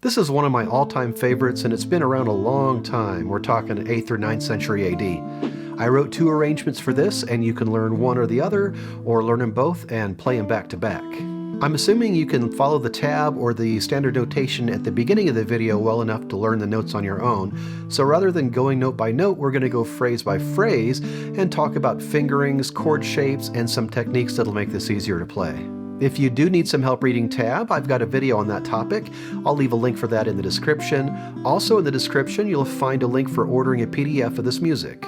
This is one of my all-time favorites, and it's been around a long time. We're talking 8th or 9th century AD. I wrote 2 arrangements for this, and you can learn one or the other, or learn them both and play them back to back. I'm assuming you can follow the tab or the standard notation at the beginning of the video well enough to learn the notes on your own. So rather than going note by note, we're going to go phrase by phrase and talk about fingerings, chord shapes, and some techniques that'll make this easier to play. If you do need some help reading tab, I've got a video on that topic. I'll leave a link for that in the description. Also in the description, you'll find a link for ordering a PDF of this music.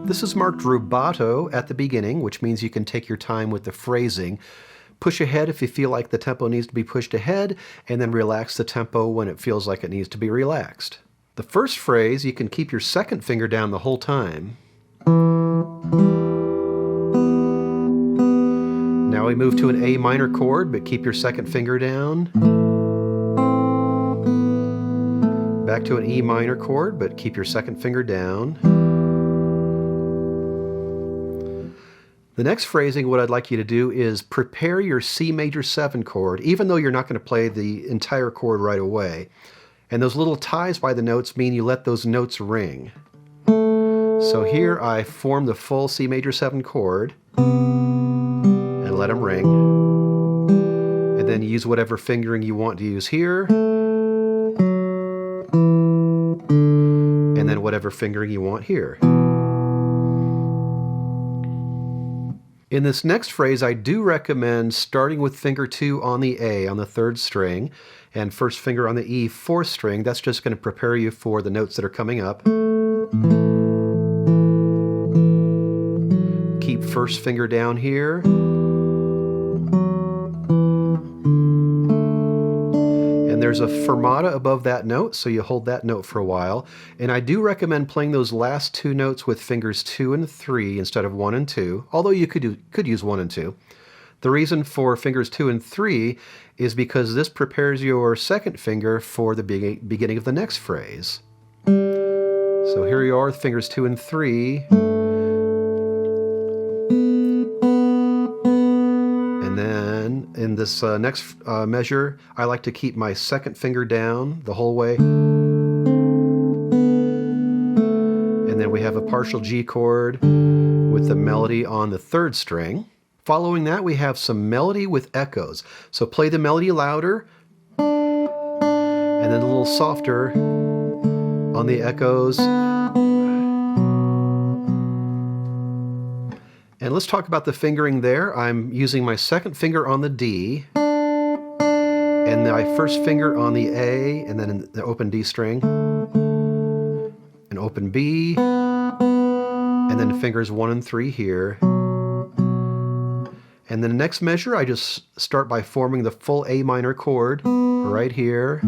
This is marked rubato at the beginning, which means you can take your time with the phrasing. Push ahead if you feel like the tempo needs to be pushed ahead, and then relax the tempo when it feels like it needs to be relaxed. The first phrase, you can keep your second finger down the whole time. Now we move to an A minor chord, but keep your second finger down. Back to an E minor chord, but keep your second finger down. The next phrasing, what I'd like you to do is prepare your C major 7 chord, even though you're not going to play the entire chord right away. And those little ties by the notes mean you let those notes ring. So here I form the full C major 7 chord and let them ring. And then use whatever fingering you want to use here. And then whatever fingering you want here. In this next phrase, I do recommend starting with finger 2 on the A on the 3rd string and first finger on the E 4th string. That's just going to prepare you for the notes that are coming up. Keep first finger down here. And there's a fermata above that note, so you hold that note for a while. And I do recommend playing those last 2 notes with fingers 2 and 3 instead of 1 and 2, although you could use 1 and 2. The reason for fingers 2 and 3 is because this prepares your second finger for the beginning of the next phrase. So here you are, fingers 2 and 3. And then in this next measure, I like to keep my second finger down the whole way. And then we have a partial G chord with the melody on the third string. Following that, we have some melody with echoes. So play the melody louder, and then a little softer on the echoes. And let's talk about the fingering there. I'm using my second finger on the D, and my first finger on the A, and then the open D string, an open B, and then fingers 1 and 3 here. And then the next measure, I just start by forming the full A minor chord right here.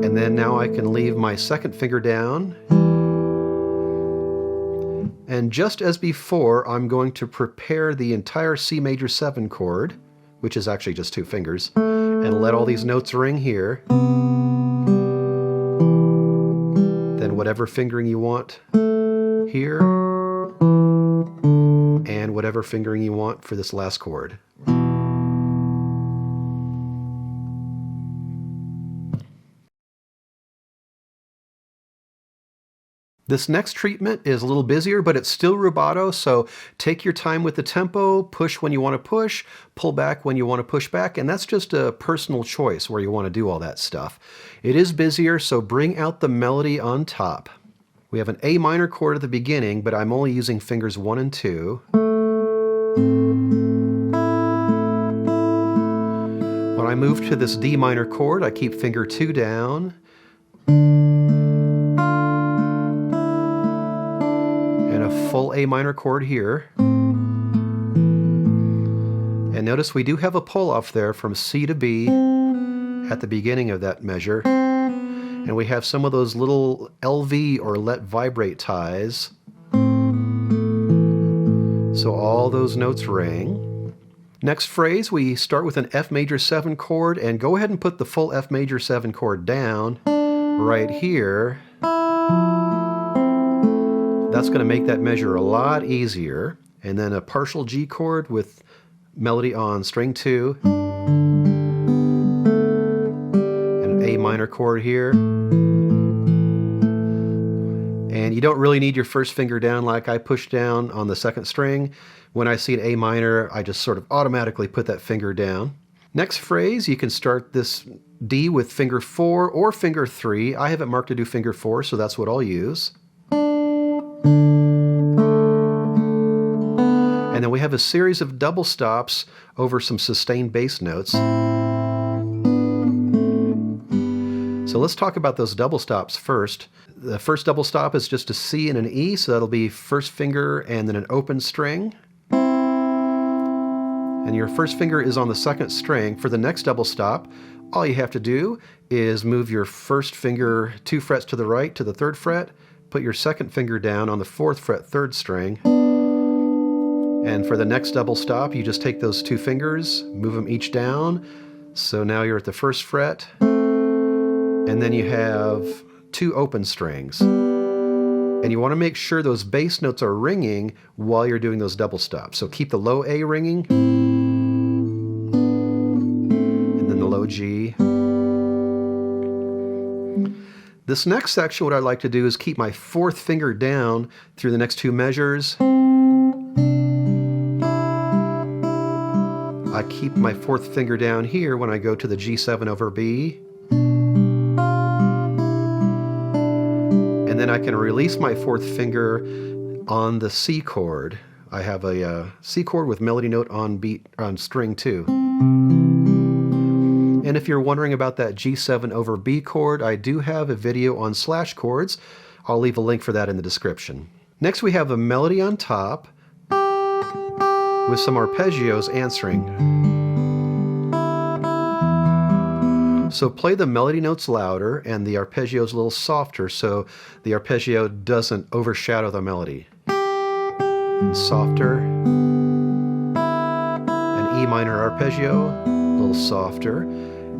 And then now I can leave my second finger down. And just as before, I'm going to prepare the entire C major 7 chord, which is actually just 2 fingers, and let all these notes ring here. Then whatever fingering you want here, and whatever fingering you want for this last chord. This next treatment is a little busier, but it's still rubato, so take your time with the tempo, push when you want to push, pull back when you want to push back, and that's just a personal choice where you want to do all that stuff. It is busier, so bring out the melody on top. We have an A minor chord at the beginning, but I'm only using fingers 1 and 2. When I move to this D minor chord, I keep finger 2 down. And a full A minor chord here. And notice we do have a pull off there from C to B at the beginning of that measure. And we have some of those little LV or let vibrate ties. So all those notes ring. Next phrase, we start with an F major 7 chord, and go ahead and put the full F major 7 chord down right here. That's going to make that measure a lot easier. And then a partial G chord with melody on string 2. An A minor chord here. And you don't really need your first finger down like I pushed down on the second string. When I see an A minor, I just sort of automatically put that finger down. Next phrase, you can start this D with finger 4 or finger 3. I have it marked to do finger 4, so that's what I'll use. And then we have a series of double stops over some sustained bass notes. So let's talk about those double stops first. The first double stop is just a C and an E, so that'll be first finger and then an open string. And your first finger is on the second string. For the next double stop, all you have to do is move your first finger 2 frets to the right to the 3rd fret, put your second finger down on the 4th fret 3rd string. And for the next double stop, you just take those 2 fingers, move them each down. So now you're at the 1st fret. And then you have 2 open strings. And you want to make sure those bass notes are ringing while you're doing those double stops. So keep the low A ringing, and then the low G. This next section, what I'd like to do is keep my 4th finger down through the next 2 measures. I keep my 4th finger down here when I go to the G7 over B. And then I can release my 4th finger on the C chord. I have a C chord with melody note on string 2. And if you're wondering about that G7 over B chord, I do have a video on slash chords. I'll leave a link for that in the description. Next we have a melody on top with some arpeggios answering. So play the melody notes louder and the arpeggios a little softer so the arpeggio doesn't overshadow the melody. And softer. An E minor arpeggio, a little softer.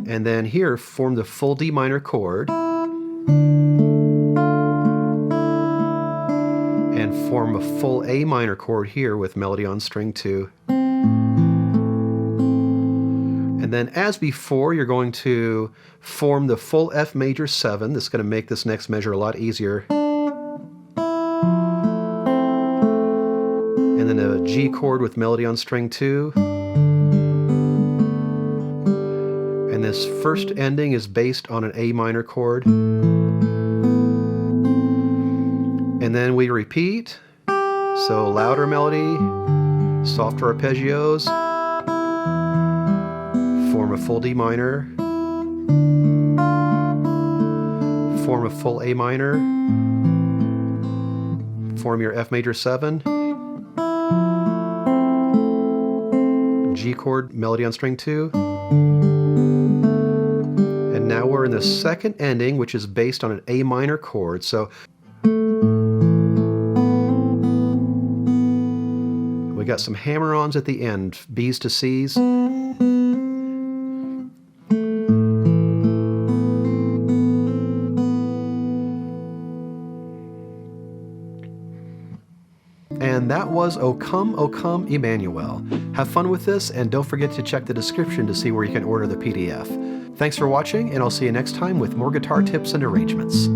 And then here, form the full D minor chord. And form a full A minor chord here with melody on string 2. And then as before, you're going to form the full F major 7. This is going to make this next measure a lot easier. and then a G chord with melody on string 2. And this first ending is based on an A minor chord. And then we repeat. So louder melody, softer arpeggios, form a full D minor, form a full A minor, form your F major 7, G chord, melody on string 2, and now we're in the second ending, which is based on an A minor chord. So we got some hammer-ons at the end, B's to C's. And that was O Come, Emmanuel. Have fun with this, and don't forget to check the description to see where you can order the PDF. Thanks for watching, and I'll see you next time with more guitar tips and arrangements.